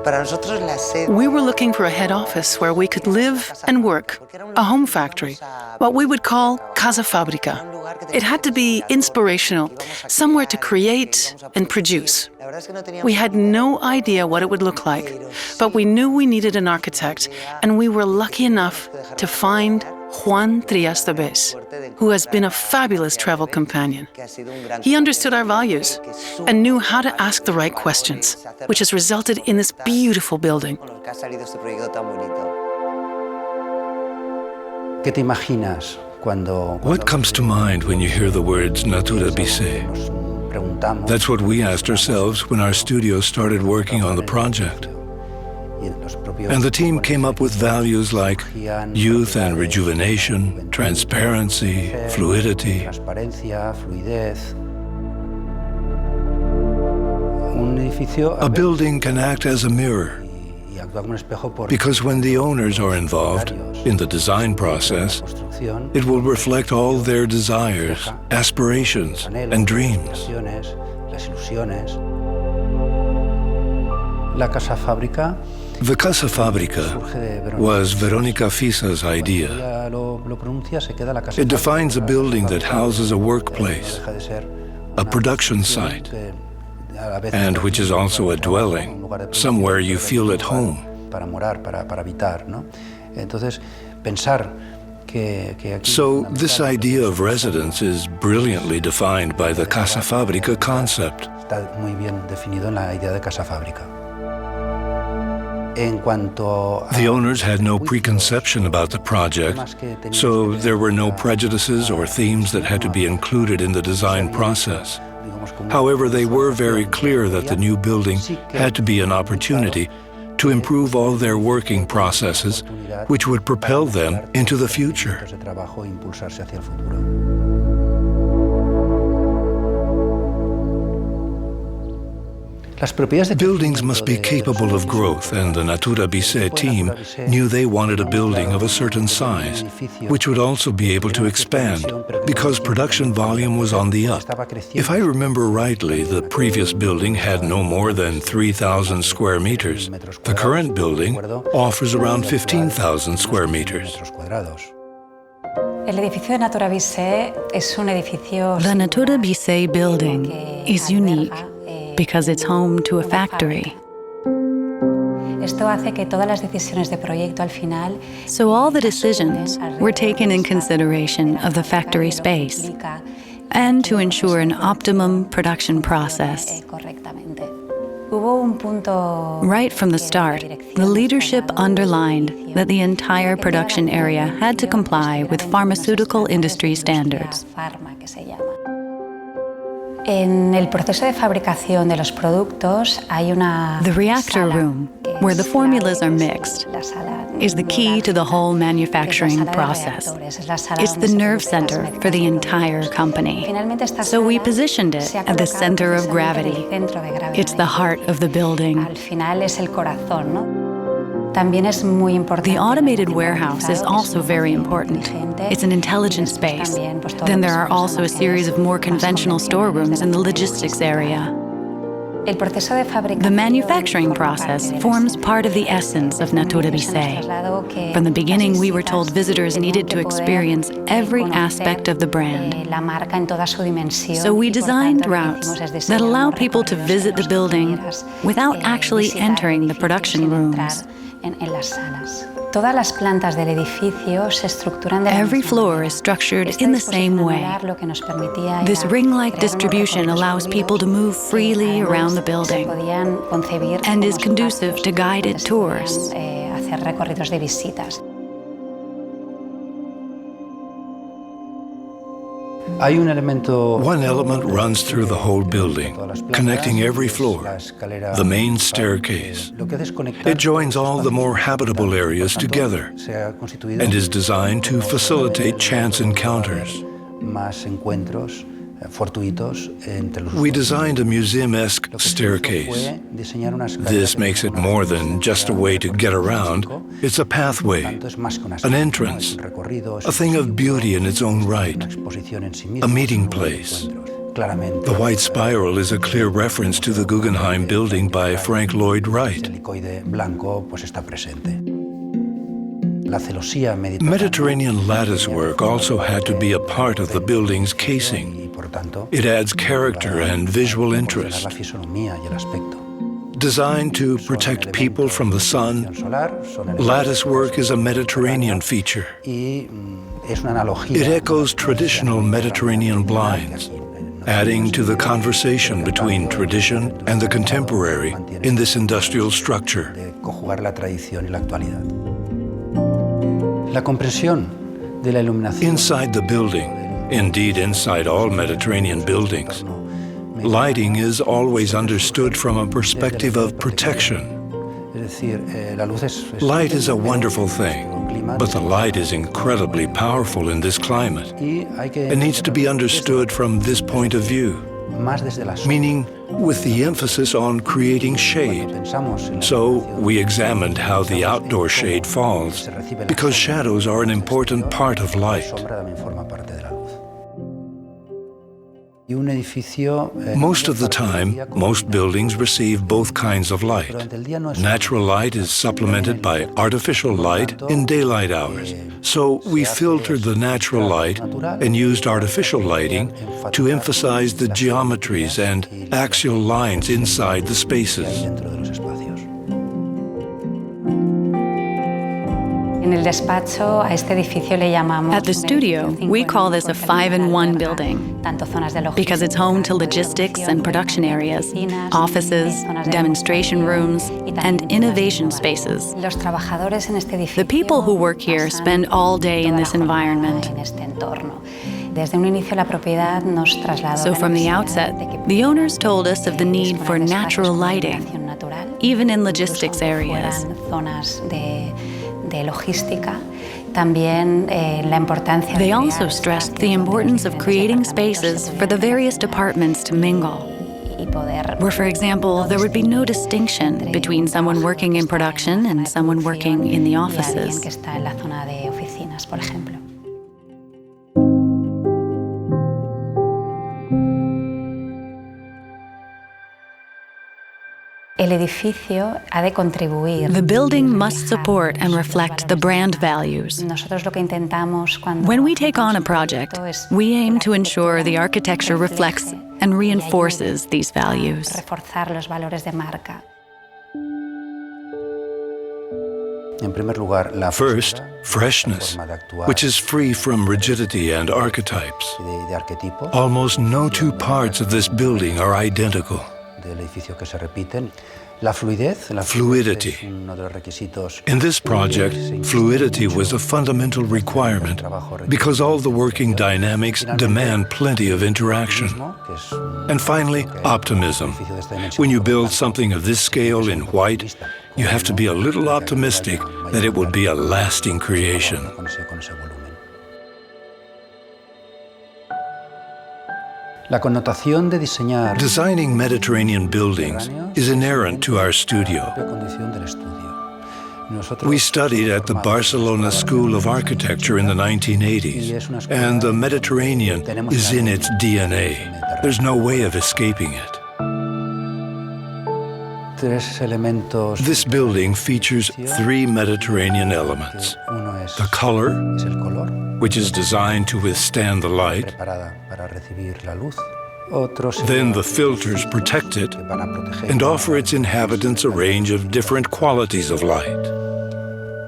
We were looking for a head office where we could live and work, a home factory, what we would call Casa-Fábrica. It had to be inspirational, somewhere to create and produce. We had no idea what it would look like, but we knew we needed an architect, and we were lucky enough to find Juan Trias, who has been a fabulous travel companion. He understood our values and knew how to ask the right questions, which has resulted in this beautiful building. What comes to mind when you hear the words Natura Bissé? That's what we asked ourselves when our studio started working on the project. And the team came up with values like youth and rejuvenation, transparency, fluidity. A building can act as a mirror, because when the owners are involved in the design process, it will reflect all their desires, aspirations, and dreams. The Casa Fabrica was Verónica Fisas' idea. It defines a building that houses a workplace, a production site, and which is also a dwelling, somewhere you feel at home. So this idea of residence is brilliantly defined by the Casa Fabrica concept. The owners had no preconception about the project, so there were no prejudices or themes that had to be included in the design process. However, they were very clear that the new building had to be an opportunity to improve all their working processes, which would propel them into the future. Buildings must be capable of growth, and the Natura Bissé team knew they wanted a building of a certain size, which would also be able to expand, because production volume was on the up. If I remember rightly, the previous building had no more than 3,000 square meters. The current building offers around 15,000 square meters. The Natura Bissé building is unique because it's home to a factory. So all the decisions were taken in consideration of the factory space and to ensure an optimum production process. Right from the start, the leadership underlined that the entire production area had to comply with pharmaceutical industry standards. The reactor room, where the formulas are mixed, is the key to the whole manufacturing process. It's the nerve center for the entire company. So we positioned it at the center of gravity. It's the heart of the building. The automated warehouse is also very important. It's an intelligent space. Then there are also a series of more conventional storerooms in the logistics area. The manufacturing process forms part of the essence of Natura Bissé. From the beginning, we were told visitors needed to experience every aspect of the brand. So we designed routes that allow people to visit the building without actually entering the production rooms. Every floor is structured in the same way. This ring-like distribution allows people to move freely around the building and is conducive to guided tours. One element runs through the whole building, connecting every floor, the main staircase. It joins all the more habitable areas together and is designed to facilitate chance encounters. We designed a museum-esque staircase. This makes it more than just a way to get around. It's a pathway, an entrance, a thing of beauty in its own right, a meeting place, The white spiral is a clear reference to the Guggenheim building by Frank Lloyd Wright. Mediterranean latticework also had to be a part of the building's casing. It adds character and visual interest. Designed to protect people from the sun, latticework is a Mediterranean feature. It echoes traditional Mediterranean blinds, adding to the conversation between tradition and the contemporary in this industrial structure. Inside the building, indeed inside all Mediterranean buildings, lighting is always understood from a perspective of protection. Light is a wonderful thing, but the light is incredibly powerful in this climate. It needs to be understood from this point of view, meaning with the emphasis on creating shade. So we examined how the outdoor shade falls, because shadows are an important part of light. Most of the time, most buildings receive both kinds of light. Natural light is supplemented by artificial light in daylight hours. So we filtered the natural light and used artificial lighting to emphasize the geometries and axial lines inside the spaces. At the studio, we call this a 5-in-1 building because it's home to logistics and production areas, offices, demonstration rooms, and innovation spaces. The people who work here spend all day in this environment. So from the outset, the owners told us of the need for natural lighting, even in logistics areas. They also stressed the importance of creating spaces for the various departments to mingle, where, for example, there would be no distinction between someone working in production and someone working in the offices. The building must support and reflect the brand values. When we take on a project, we aim to ensure the architecture reflects and reinforces these values. First, freshness, which is free from rigidity and archetypes. Almost no two parts of this building are identical. Fluidity. In this project, fluidity was a fundamental requirement because all the working dynamics demand plenty of interaction. And finally, optimism. When you build something of this scale in white, you have to be a little optimistic that it will be a lasting creation. Designing Mediterranean buildings is inherent to our studio. We studied at the Barcelona School of Architecture in the 1980s, and the Mediterranean is in its DNA. There's no way of escaping it. This building features 3 Mediterranean elements. The color, which is designed to withstand the light. Then the filters protect it and offer its inhabitants a range of different qualities of light.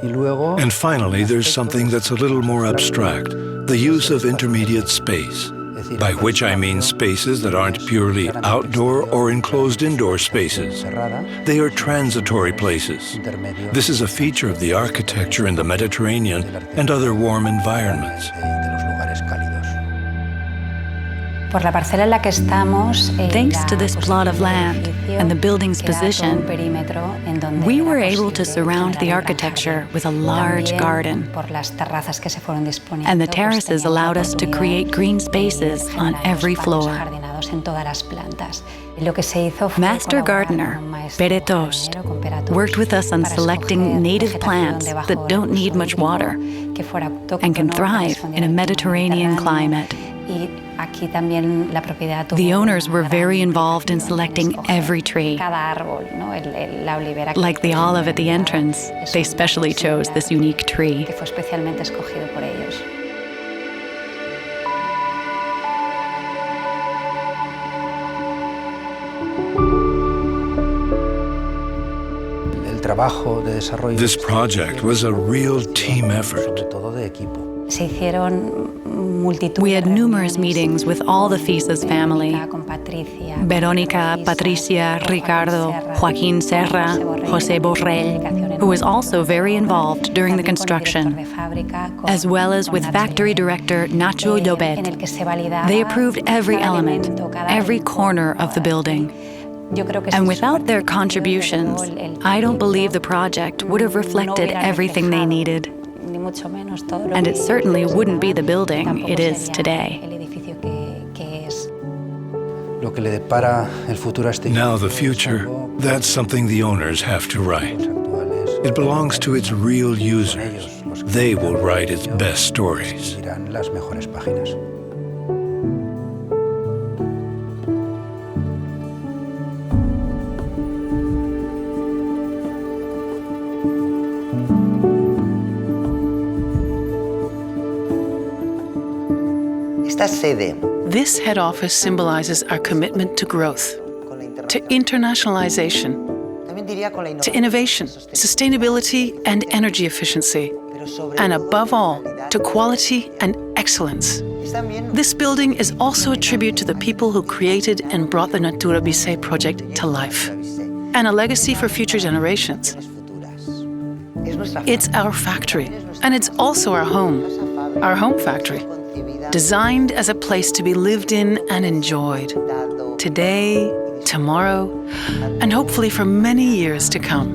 And finally, there's something that's a little more abstract, the use of intermediate space, by which I mean spaces that aren't purely outdoor or enclosed indoor spaces. They are transitory places. This is a feature of the architecture in the Mediterranean and other warm environments. Thanks to this plot of land and the building's position, we were able to surround the architecture with a large garden. And the terraces allowed us to create green spaces on every floor. Master gardener, Pere Tost, worked with us on selecting native plants that don't need much water and can thrive in a Mediterranean climate. The owners were very involved in selecting every tree. Like the olive at the entrance, they specially chose this unique tree. This project was a real team effort. We had numerous meetings with all the Fisas family: Verónica, Patricia, Ricardo, Joaquín Serra, José Borrell, who was also very involved during the construction, as well as with factory director Nacho Llobet. They approved every element, every corner of the building. And without their contributions, I don't believe the project would have reflected everything they needed. And it certainly wouldn't be the building it is today. Now the future, that's something the owners have to write. It belongs to its real users. They will write its best stories. This head office symbolizes our commitment to growth, to internationalization, to innovation, sustainability, and energy efficiency, and above all, to quality and excellence. This building is also a tribute to the people who created and brought the Natura Bissé project to life, and a legacy for future generations. It's our factory, and it's also our home factory, designed as a place to be lived in and enjoyed, today, tomorrow, and hopefully for many years to come.